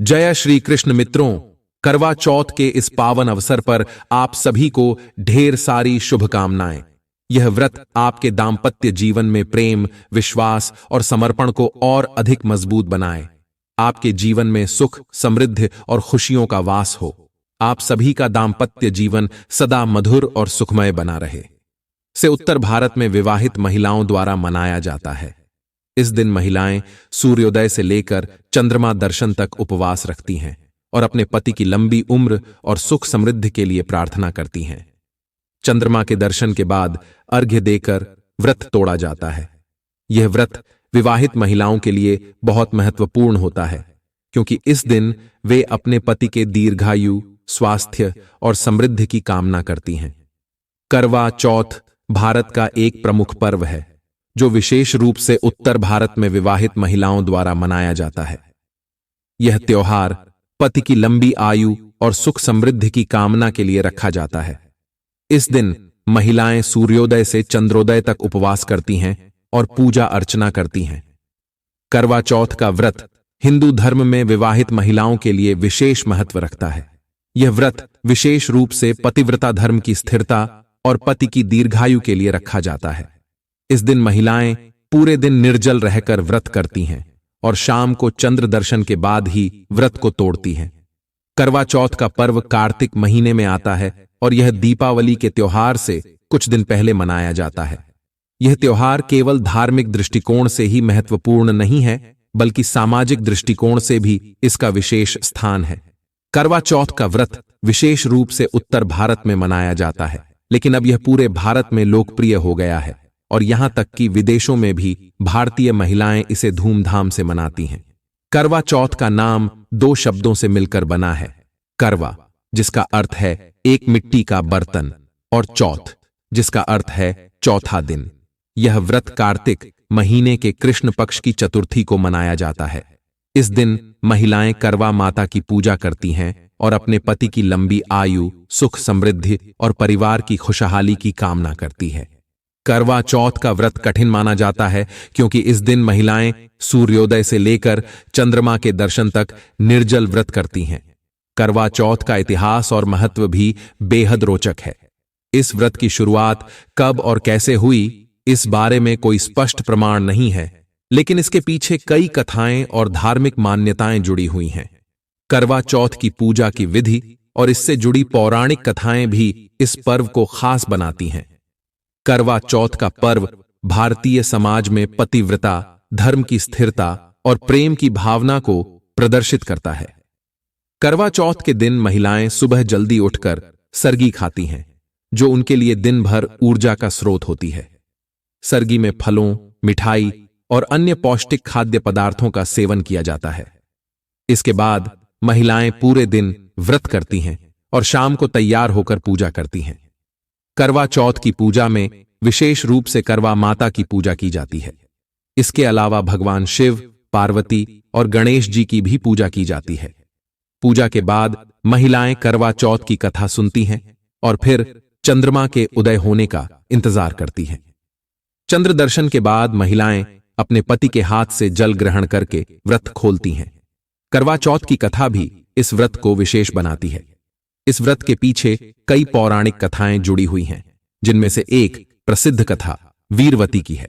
जय श्री कृष्ण मित्रों। करवा चौथ के इस पावन अवसर पर आप सभी को ढेर सारी शुभकामनाएं। यह व्रत आपके दाम्पत्य जीवन में प्रेम, विश्वास और समर्पण को और अधिक मजबूत बनाए। आपके जीवन में सुख, समृद्धि और खुशियों का वास हो। आप सभी का दाम्पत्य जीवन सदा मधुर और सुखमय बना रहे। से उत्तर भारत में विवाहित महिलाओं द्वारा मनाया जाता है। इस दिन महिलाएं सूर्योदय से लेकर चंद्रमा दर्शन तक उपवास रखती हैं और अपने पति की लंबी उम्र और सुख समृद्धि के लिए प्रार्थना करती हैं। चंद्रमा के दर्शन के बाद अर्घ्य देकर व्रत तोड़ा जाता है। यह व्रत विवाहित महिलाओं के लिए बहुत महत्वपूर्ण होता है, क्योंकि इस दिन वे अपने पति के दीर्घायु, स्वास्थ्य और समृद्धि की कामना करती हैं। करवा चौथ भारत का एक प्रमुख पर्व है, जो विशेष रूप से उत्तर भारत में विवाहित महिलाओं द्वारा मनाया जाता है। यह त्योहार पति की लंबी आयु और सुख समृद्धि की कामना के लिए रखा जाता है। इस दिन महिलाएं सूर्योदय से चंद्रोदय तक उपवास करती हैं और पूजा अर्चना करती हैं। करवा चौथ का व्रत हिंदू धर्म में विवाहित महिलाओं के लिए विशेष महत्व रखता है। यह व्रत विशेष रूप से पतिव्रता धर्म की स्थिरता और पति की दीर्घायु के लिए रखा जाता है। इस दिन महिलाएं पूरे दिन निर्जल रहकर व्रत करती हैं और शाम को चंद्र दर्शन के बाद ही व्रत को तोड़ती हैं। करवा चौथ का पर्व कार्तिक महीने में आता है और यह दीपावली के त्योहार से कुछ दिन पहले मनाया जाता है। यह त्योहार केवल धार्मिक दृष्टिकोण से ही महत्वपूर्ण नहीं है, बल्कि सामाजिक दृष्टिकोण से भी इसका विशेष स्थान है। करवा चौथ का व्रत विशेष रूप से उत्तर भारत में मनाया जाता है, लेकिन अब यह पूरे भारत में लोकप्रिय हो गया है और यहां तक कि विदेशों में भी भारतीय महिलाएं इसे धूमधाम से मनाती हैं। करवा चौथ का नाम दो शब्दों से मिलकर बना है। करवा, जिसका अर्थ है एक मिट्टी का बर्तन, और चौथ, जिसका अर्थ है चौथा दिन। यह व्रत कार्तिक महीने के कृष्ण पक्ष की चतुर्थी को मनाया जाता है। इस दिन महिलाएं करवा माता की पूजा करती हैं और अपने पति की लंबी आयु, सुख समृद्धि और परिवार की खुशहाली की कामना करती है। करवा चौथ का व्रत कठिन माना जाता है, क्योंकि इस दिन महिलाएं सूर्योदय से लेकर चंद्रमा के दर्शन तक निर्जल व्रत करती हैं। करवा चौथ का इतिहास और महत्व भी बेहद रोचक है। इस व्रत की शुरुआत कब और कैसे हुई, इस बारे में कोई स्पष्ट प्रमाण नहीं है, लेकिन इसके पीछे कई कथाएं और धार्मिक मान्यताएं जुड़ी हुई हैं। करवा चौथ की पूजा की विधि और इससे जुड़ी पौराणिक कथाएं भी इस पर्व को खास बनाती हैं। करवा चौथ का पर्व भारतीय समाज में पतिव्रता, धर्म की स्थिरता और प्रेम की भावना को प्रदर्शित करता है। करवा चौथ के दिन महिलाएं सुबह जल्दी उठकर सरगी खाती हैं, जो उनके लिए दिन भर ऊर्जा का स्रोत होती है। सरगी में फलों, मिठाई और अन्य पौष्टिक खाद्य पदार्थों का सेवन किया जाता है। इसके बाद महिलाएं पूरे दिन व्रत करती हैं और शाम को तैयार होकर पूजा करती हैं। करवा चौथ की पूजा में विशेष रूप से करवा माता की पूजा की जाती है। इसके अलावा भगवान शिव, पार्वती और गणेश जी की भी पूजा की जाती है। पूजा के बाद महिलाएं करवा चौथ की कथा सुनती हैं और फिर चंद्रमा के उदय होने का इंतजार करती हैं। चंद्र दर्शन के बाद महिलाएं अपने पति के हाथ से जल ग्रहण करके व्रत खोलती हैं। करवा चौथ की कथा भी इस व्रत को विशेष बनाती है। इस व्रत के पीछे कई पौराणिक कथाएं जुड़ी हुई हैं, जिनमें से एक प्रसिद्ध कथा वीरवती की है।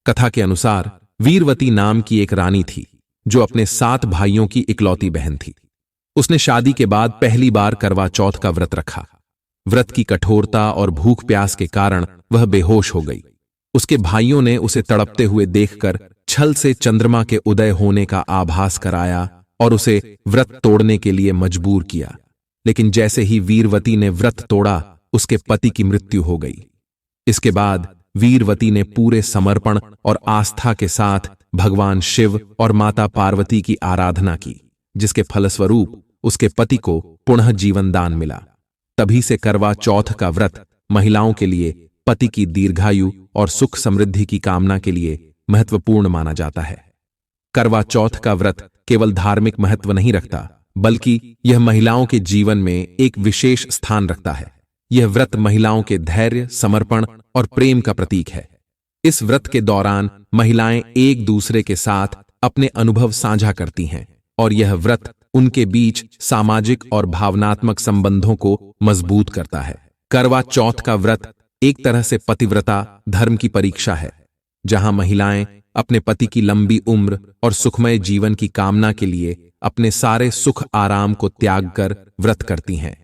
कथा के अनुसार वीरवती नाम की एक रानी थी, जो अपने 7 भाइयों की इकलौती बहन थी। उसने शादी के बाद पहली बार करवा चौथ का व्रत रखा। व्रत की कठोरता और भूख प्यास के कारण वह बेहोश हो गई। उसके भाइयों ने उसे तड़पते हुए देखकर छल से चंद्रमा के उदय होने का आभास कराया और उसे व्रत तोड़ने के लिए मजबूर किया। लेकिन जैसे ही वीरवती ने व्रत तोड़ा, उसके पति की मृत्यु हो गई। इसके बाद वीरवती ने पूरे समर्पण और आस्था के साथ भगवान शिव और माता पार्वती की आराधना की, जिसके फलस्वरूप उसके पति को पुनः जीवन दान मिला। तभी से करवा चौथ का व्रत महिलाओं के लिए पति की दीर्घायु और सुख समृद्धि की कामना के लिए महत्वपूर्ण माना जाता है। करवा चौथ का व्रत केवल धार्मिक महत्व नहीं रखता, बल्कि यह महिलाओं के जीवन में एक विशेष स्थान रखता है। यह व्रत महिलाओं के धैर्य, समर्पण और प्रेम का प्रतीक है। इस व्रत के दौरान महिलाएं एक दूसरे के साथ अपने अनुभव साझा करती हैं और यह व्रत उनके बीच सामाजिक और भावनात्मक संबंधों को मजबूत करता है। करवा चौथ का व्रत एक तरह से पतिव्रता धर्म की परीक्षा है, जहां महिलाएं अपने पति की लंबी उम्र और सुखमय जीवन की कामना के लिए अपने सारे सुख आराम को त्याग कर व्रत करती हैं।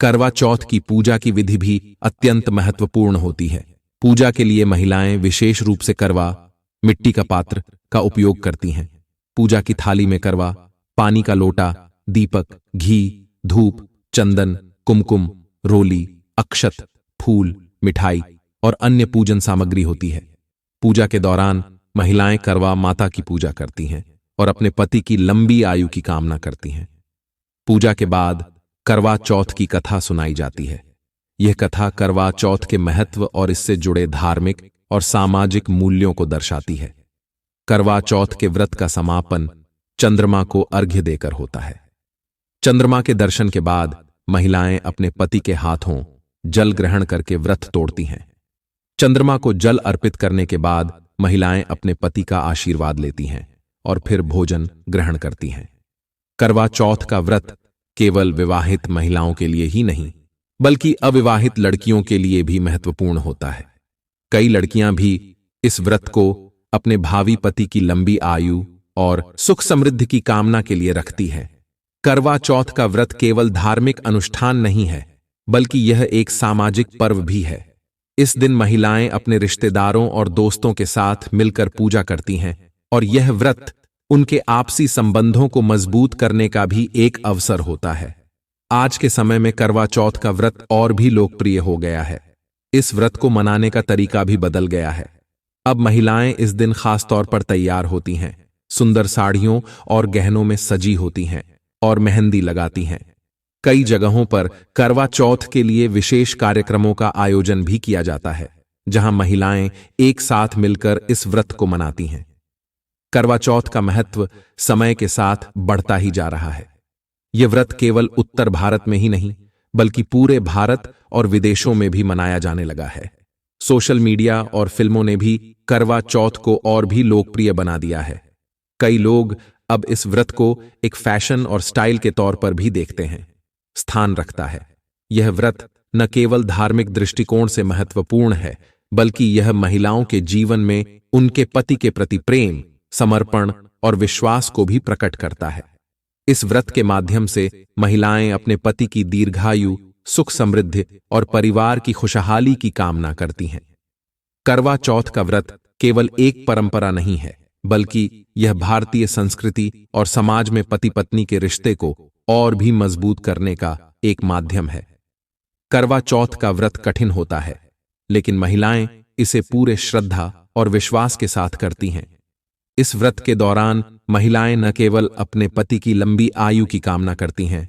करवा चौथ की पूजा की विधि भी अत्यंत महत्वपूर्ण होती है। पूजा के लिए महिलाएं विशेष रूप से करवा, मिट्टी का पात्र का उपयोग करती हैं। पूजा की थाली में करवा, पानी का लोटा, दीपक, घी, धूप, चंदन, कुमकुम, रोली, अक्षत, फूल, मिठाई और अन्य पूजन सामग्री होती है। पूजा के दौरान महिलाएं करवा माता की पूजा करती हैं और अपने पति की लंबी आयु की कामना करती हैं। पूजा के बाद करवा चौथ की कथा सुनाई जाती है। यह कथा करवा चौथ के महत्व और इससे जुड़े धार्मिक और सामाजिक मूल्यों को दर्शाती है। करवा चौथ के व्रत का समापन चंद्रमा को अर्घ्य देकर होता है। चंद्रमा के दर्शन के बाद महिलाएं अपने पति के हाथों जल ग्रहण करके व्रत तोड़ती हैं। चंद्रमा को जल अर्पित करने के बाद महिलाएं अपने पति का आशीर्वाद लेती हैं और फिर भोजन ग्रहण करती हैं। करवा चौथ का व्रत केवल विवाहित महिलाओं के लिए ही नहीं, बल्कि अविवाहित लड़कियों के लिए भी महत्वपूर्ण होता है। कई लड़कियां भी इस व्रत को अपने भावी पति की लंबी आयु और सुख समृद्धि की कामना के लिए रखती हैं। करवा चौथ का व्रत केवल धार्मिक अनुष्ठान नहीं है, बल्कि यह एक सामाजिक पर्व भी है। इस दिन महिलाएं अपने रिश्तेदारों और दोस्तों के साथ मिलकर पूजा करती हैं और यह व्रत उनके आपसी संबंधों को मजबूत करने का भी एक अवसर होता है। आज के समय में करवा चौथ का व्रत और भी लोकप्रिय हो गया है। इस व्रत को मनाने का तरीका भी बदल गया है। अब महिलाएं इस दिन खास तौर पर तैयार होती हैं, सुंदर साड़ियों और गहनों में सजी होती हैं और मेहंदी लगाती हैं। कई जगहों पर करवा चौथ के लिए विशेष कार्यक्रमों का आयोजन भी किया जाता है, जहां महिलाएं एक साथ मिलकर इस व्रत को मनाती हैं। करवा चौथ का महत्व समय के साथ बढ़ता ही जा रहा है। यह व्रत केवल उत्तर भारत में ही नहीं, बल्कि पूरे भारत और विदेशों में भी मनाया जाने लगा है। सोशल मीडिया और फिल्मों ने भी करवा चौथ को और भी लोकप्रिय बना दिया है। कई लोग अब इस व्रत को एक फैशन और स्टाइल के तौर पर भी देखते हैं, स्थान रखता है। यह व्रत न केवल धार्मिक दृष्टिकोण से महत्वपूर्ण है, बल्कि यह महिलाओं के जीवन में उनके पति के प्रति प्रेम, समर्पण और विश्वास को भी प्रकट करता है। इस व्रत के माध्यम से महिलाएं अपने पति की दीर्घायु, सुख समृद्धि और परिवार की खुशहाली की कामना करती हैं। करवा चौथ का व्रत केवल एक परंपरा नहीं है, बल्कि यह भारतीय संस्कृति और समाज में पति पत्नी के रिश्ते को और भी मजबूत करने का एक माध्यम है। करवा चौथ का व्रत कठिन होता है, लेकिन महिलाएं इसे पूरे श्रद्धा और विश्वास के साथ करती हैं। इस व्रत के दौरान महिलाएं न केवल अपने पति की लंबी आयु की कामना करती हैं,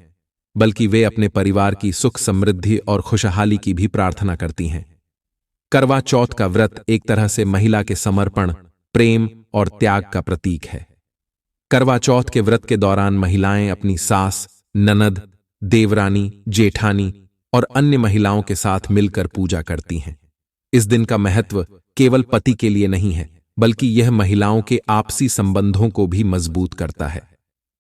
बल्कि वे अपने परिवार की सुख समृद्धि और खुशहाली की भी प्रार्थना करती हैं। करवा चौथ का व्रत एक तरह से महिला के समर्पण, प्रेम और त्याग का प्रतीक है। करवा चौथ के व्रत के दौरान महिलाएं अपनी सास, ननद, देवरानी, जेठानी और अन्य महिलाओं के साथ मिलकर पूजा करती हैं। इस दिन का महत्व केवल पति के लिए नहीं है, बल्कि यह महिलाओं के आपसी संबंधों को भी मजबूत करता है।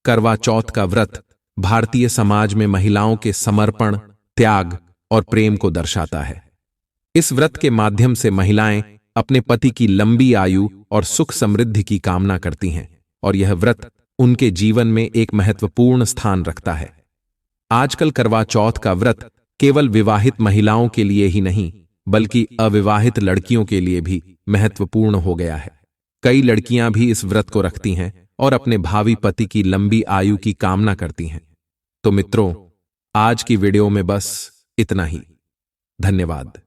करवा चौथ का व्रत भारतीय समाज में महिलाओं के समर्पण, त्याग और प्रेम को दर्शाता है। इस व्रत के माध्यम से महिलाएं अपने पति की लंबी आयु और सुख समृद्धि की कामना करती हैं और यह व्रत उनके जीवन में एक महत्वपूर्ण स्थान रखता है। आजकल करवा चौथ का व्रत केवल विवाहित महिलाओं के लिए ही नहीं, बल्कि अविवाहित लड़कियों के लिए भी महत्वपूर्ण हो गया है। कई लड़कियां भी इस व्रत को रखती हैं और अपने भावी पति की लंबी आयु की कामना करती हैं। तो मित्रों, आज की वीडियो में बस इतना ही। धन्यवाद।